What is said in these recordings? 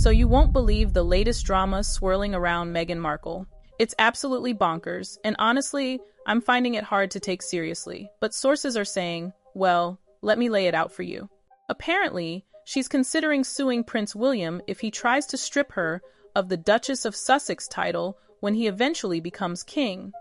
So you won't believe the latest drama swirling around Meghan Markle. It's absolutely bonkers, and honestly, I'm finding it hard to take seriously. But sources are saying, well, let me lay it out for you. Apparently, she's considering suing Prince William if he tries to strip her of the Duchess of Sussex title when he eventually becomes king.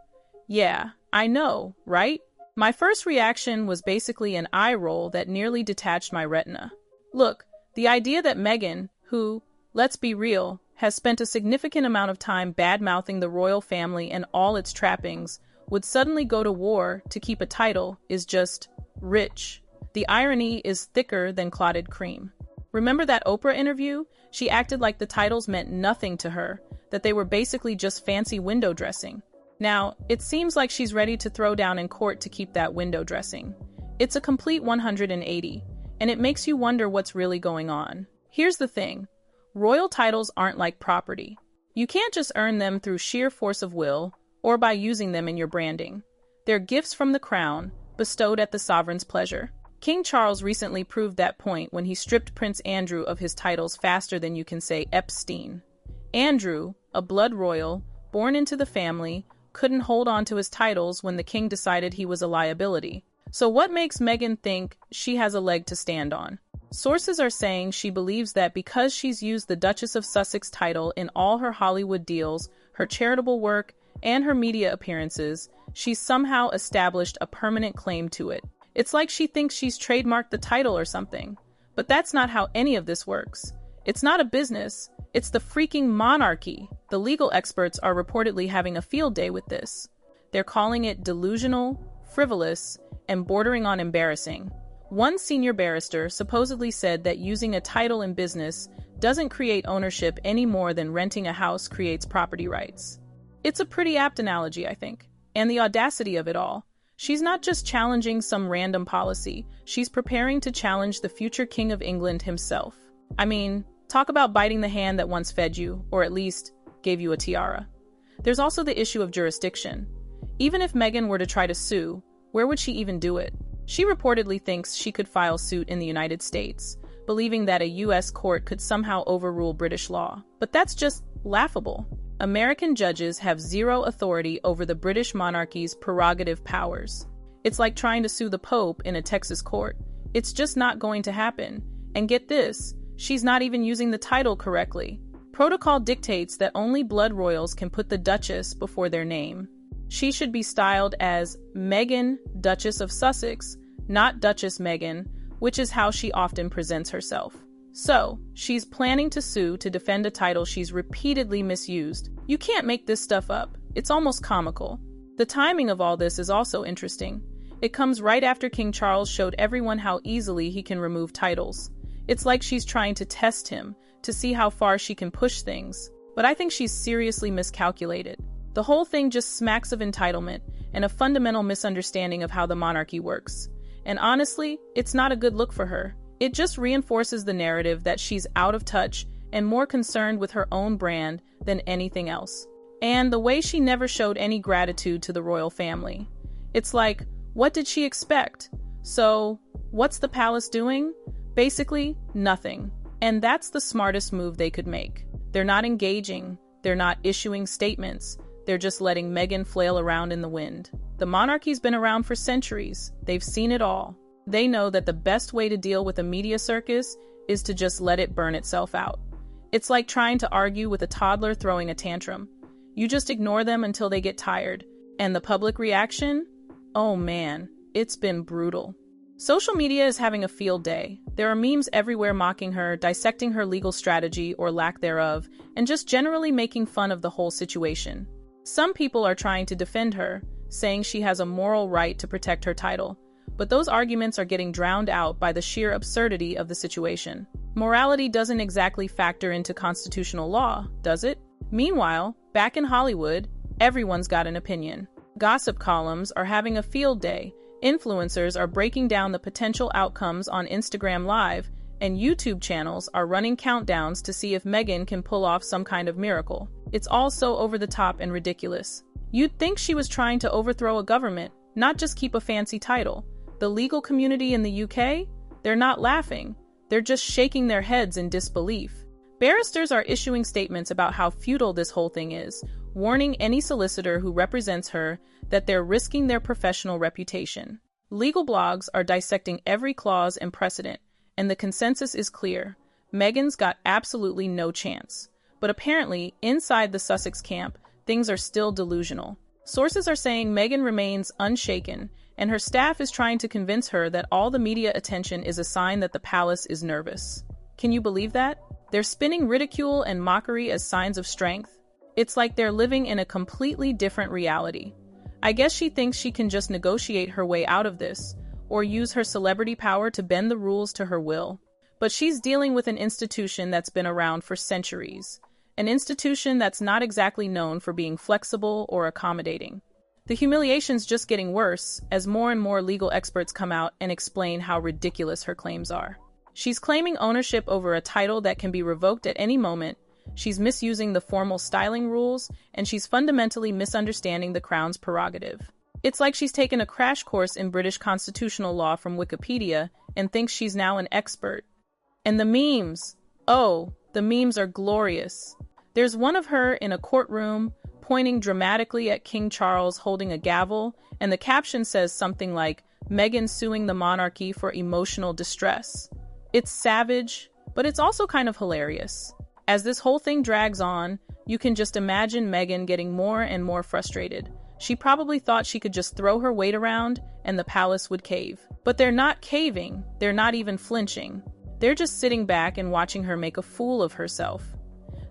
Yeah, I know, right? My first reaction was basically an eye roll that nearly detached my retina. Look, the idea that Meghan, who, let's be real, has spent a significant amount of time bad-mouthing the royal family and all its trappings, would suddenly go to war to keep a title is just rich. The irony is thicker than clotted cream. Remember that Oprah interview? She acted like the titles meant nothing to her, that they were basically just fancy window dressing. Now, it seems like she's ready to throw down in court to keep that window dressing. It's a complete 180, and it makes you wonder what's really going on. Here's the thing. Royal titles aren't like property. You can't just earn them through sheer force of will or by using them in your branding. They're gifts from the crown, bestowed at the sovereign's pleasure. King Charles recently proved that point when he stripped Prince Andrew of his titles faster than you can say Epstein. Andrew, a blood royal, born into the family, couldn't hold on to his titles when the king decided he was a liability. So what makes Meghan think she has a leg to stand on? Sources are saying she believes that because she's used the Duchess of Sussex title in all her Hollywood deals, her charitable work, and her media appearances, she's somehow established a permanent claim to it. It's like she thinks she's trademarked the title or something. But that's not how any of this works. It's not a business. It's the freaking monarchy. The legal experts are reportedly having a field day with this. They're calling it delusional, frivolous, and bordering on embarrassing. One senior barrister supposedly said that using a title in business doesn't create ownership any more than renting a house creates property rights. It's a pretty apt analogy, I think. And the audacity of it all. She's not just challenging some random policy. She's preparing to challenge the future King of England himself. I mean, talk about biting the hand that once fed you, or at least gave you a tiara. There's also the issue of jurisdiction. Even if Meghan were to try to sue, where would she even do it? She reportedly thinks she could file suit in the United States, believing that a U.S. court could somehow overrule British law. But that's just laughable. American judges have zero authority over the British monarchy's prerogative powers. It's like trying to sue the Pope in a Texas court. It's just not going to happen. And get this, she's not even using the title correctly. Protocol dictates that only blood royals can put the Duchess before their name. She should be styled as Meghan, Duchess of Sussex, not Duchess Meghan, which is how she often presents herself. So, she's planning to sue to defend a title she's repeatedly misused. You can't make this stuff up. It's almost comical. The timing of all this is also interesting. It comes right after King Charles showed everyone how easily he can remove titles. It's like she's trying to test him, to see how far she can push things. But I think she's seriously miscalculated. The whole thing just smacks of entitlement and a fundamental misunderstanding of how the monarchy works. And honestly, it's not a good look for her. It just reinforces the narrative that she's out of touch and more concerned with her own brand than anything else. And the way she never showed any gratitude to the royal family. It's like, what did she expect? So, what's the palace doing? Basically, nothing. And that's the smartest move they could make. They're not engaging. They're not issuing statements. They're just letting Meghan flail around in the wind. The monarchy's been around for centuries. They've seen it all. They know that the best way to deal with a media circus is to just let it burn itself out. It's like trying to argue with a toddler throwing a tantrum. You just ignore them until they get tired. And the public reaction? Oh man, it's been brutal. Social media is having a field day. There are memes everywhere mocking her, dissecting her legal strategy or lack thereof, and just generally making fun of the whole situation. Some people are trying to defend her, saying she has a moral right to protect her title. But those arguments are getting drowned out by the sheer absurdity of the situation. Morality doesn't exactly factor into constitutional law, does it? Meanwhile, back in Hollywood, everyone's got an opinion. Gossip columns are having a field day. Influencers are breaking down the potential outcomes on Instagram Live, and YouTube channels are running countdowns to see if Meghan can pull off some kind of miracle. It's all so over the top and ridiculous. You'd think she was trying to overthrow a government, not just keep a fancy title. The legal community in the UK? They're not laughing. They're just shaking their heads in disbelief. Barristers are issuing statements about how futile this whole thing is, warning any solicitor who represents her that they're risking their professional reputation. Legal blogs are dissecting every clause and precedent, and the consensus is clear. Meghan's got absolutely no chance. But apparently, inside the Sussex camp, things are still delusional. Sources are saying Meghan remains unshaken, and her staff is trying to convince her that all the media attention is a sign that the palace is nervous. Can you believe that? They're spinning ridicule and mockery as signs of strength. It's like they're living in a completely different reality. I guess she thinks she can just negotiate her way out of this, or use her celebrity power to bend the rules to her will. But she's dealing with an institution that's been around for centuries. An institution that's not exactly known for being flexible or accommodating. The humiliation's just getting worse as more and more legal experts come out and explain how ridiculous her claims are. She's claiming ownership over a title that can be revoked at any moment. She's misusing the formal styling rules, and she's fundamentally misunderstanding the Crown's prerogative. It's like she's taken a crash course in British constitutional law from Wikipedia and thinks she's now an expert. And the memes. Oh, the memes are glorious. There's one of her in a courtroom, pointing dramatically at King Charles holding a gavel, and the caption says something like, "Meghan suing the monarchy for emotional distress." It's savage, but it's also kind of hilarious. As this whole thing drags on, you can just imagine Meghan getting more and more frustrated. She probably thought she could just throw her weight around and the palace would cave. But they're not caving, they're not even flinching. They're just sitting back and watching her make a fool of herself.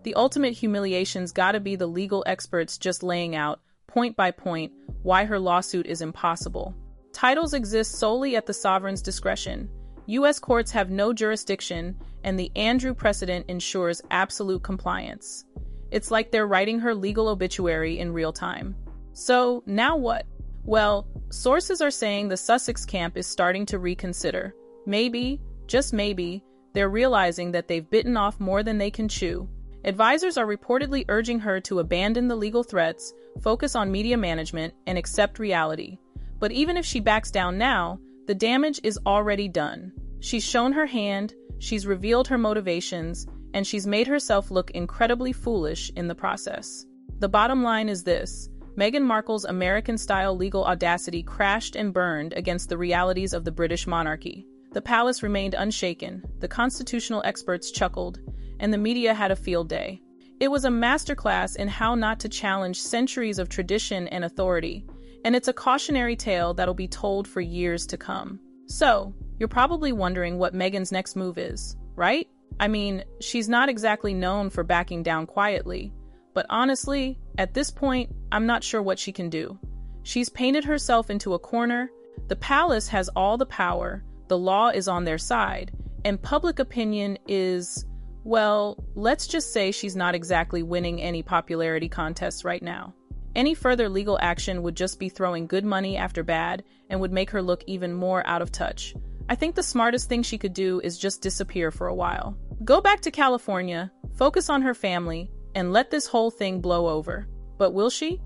The ultimate humiliation's gotta be the legal experts just laying out, point by point, why her lawsuit is impossible. Titles exist solely at the sovereign's discretion. U.S. courts have no jurisdiction, and the Andrew precedent ensures absolute compliance. It's like they're writing her legal obituary in real time. So, now what? Well, sources are saying the Sussex camp is starting to reconsider. Maybe, just maybe, they're realizing that they've bitten off more than they can chew. Advisors are reportedly urging her to abandon the legal threats, focus on media management, and accept reality. But even if she backs down now, the damage is already done. She's shown her hand, she's revealed her motivations, and she's made herself look incredibly foolish in the process. The bottom line is this: Meghan Markle's American-style legal audacity crashed and burned against the realities of the British monarchy. The palace remained unshaken, the constitutional experts chuckled, and the media had a field day. It was a masterclass in how not to challenge centuries of tradition and authority, and it's a cautionary tale that'll be told for years to come. So, you're probably wondering what Meghan's next move is, right? I mean, she's not exactly known for backing down quietly, but honestly, at this point, I'm not sure what she can do. She's painted herself into a corner. The palace has all the power, the law is on their side, and public opinion is, well, let's just say she's not exactly winning any popularity contests right now. Any further legal action would just be throwing good money after bad and would make her look even more out of touch. I think the smartest thing she could do is just disappear for a while. Go back to California, focus on her family, and let this whole thing blow over. But will she?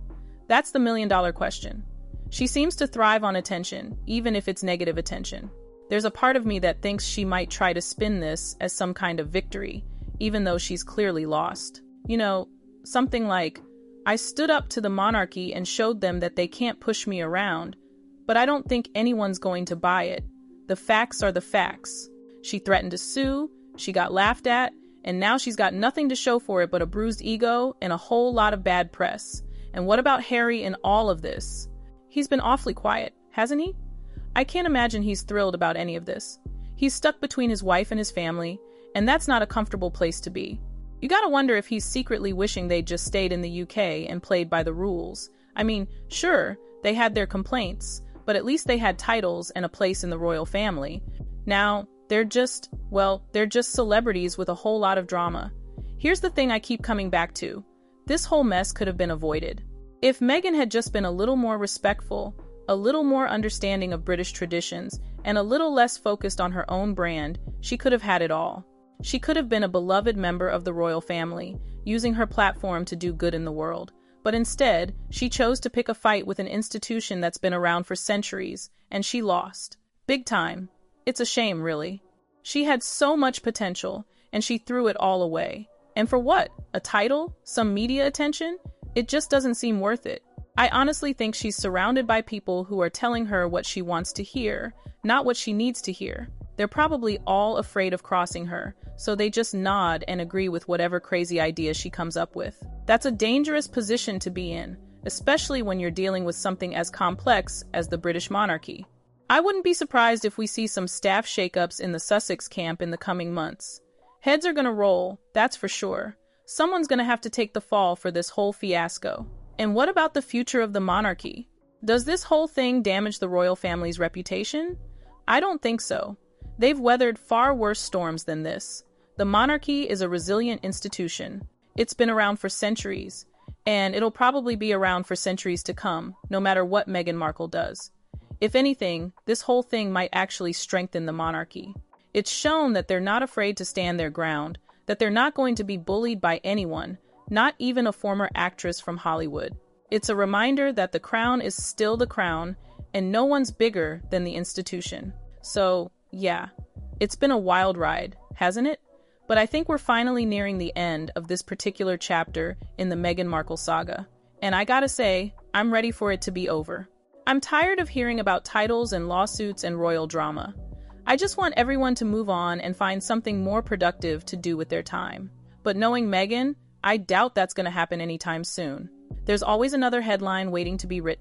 That's the million-dollar question. She seems to thrive on attention, even if it's negative attention. There's a part of me that thinks she might try to spin this as some kind of victory, even though she's clearly lost. You know, something like, "I stood up to the monarchy and showed them that they can't push me around, but I don't think anyone's going to buy it. The facts are the facts. She threatened to sue, she got laughed at, and now she's got nothing to show for it but a bruised ego and a whole lot of bad press. And what about Harry in all of this? He's been awfully quiet, hasn't he? I can't imagine he's thrilled about any of this. He's stuck between his wife and his family, and that's not a comfortable place to be. You gotta wonder if he's secretly wishing they'd just stayed in the UK and played by the rules. I mean, sure, they had their complaints, but at least they had titles and a place in the royal family. Now, they're just celebrities with a whole lot of drama. Here's the thing I keep coming back to. This whole mess could have been avoided. If Meghan had just been a little more respectful, a little more understanding of British traditions, and a little less focused on her own brand, she could have had it all. She could have been a beloved member of the royal family, using her platform to do good in the world. But instead, she chose to pick a fight with an institution that's been around for centuries, and she lost. Big time. It's a shame, really. She had so much potential, and she threw it all away. And for what? A title? Some media attention? It just doesn't seem worth it. I honestly think she's surrounded by people who are telling her what she wants to hear, not what she needs to hear. They're probably all afraid of crossing her, so they just nod and agree with whatever crazy idea she comes up with. That's a dangerous position to be in, especially when you're dealing with something as complex as the British monarchy. I wouldn't be surprised if we see some staff shakeups in the Sussex camp in the coming months. Heads are gonna roll, that's for sure. Someone's gonna have to take the fall for this whole fiasco. And what about the future of the monarchy? Does this whole thing damage the royal family's reputation? I don't think so. They've weathered far worse storms than this. The monarchy is a resilient institution. It's been around for centuries, and it'll probably be around for centuries to come, no matter what Meghan Markle does. If anything, this whole thing might actually strengthen the monarchy. It's shown that they're not afraid to stand their ground, that they're not going to be bullied by anyone, not even a former actress from Hollywood. It's a reminder that the crown is still the crown, and no one's bigger than the institution. So, yeah, it's been a wild ride, hasn't it? But I think we're finally nearing the end of this particular chapter in the Meghan Markle saga. And I gotta say, I'm ready for it to be over. I'm tired of hearing about titles and lawsuits and royal drama. I just want everyone to move on and find something more productive to do with their time. But knowing Meghan, I doubt that's going to happen anytime soon. There's always another headline waiting to be written.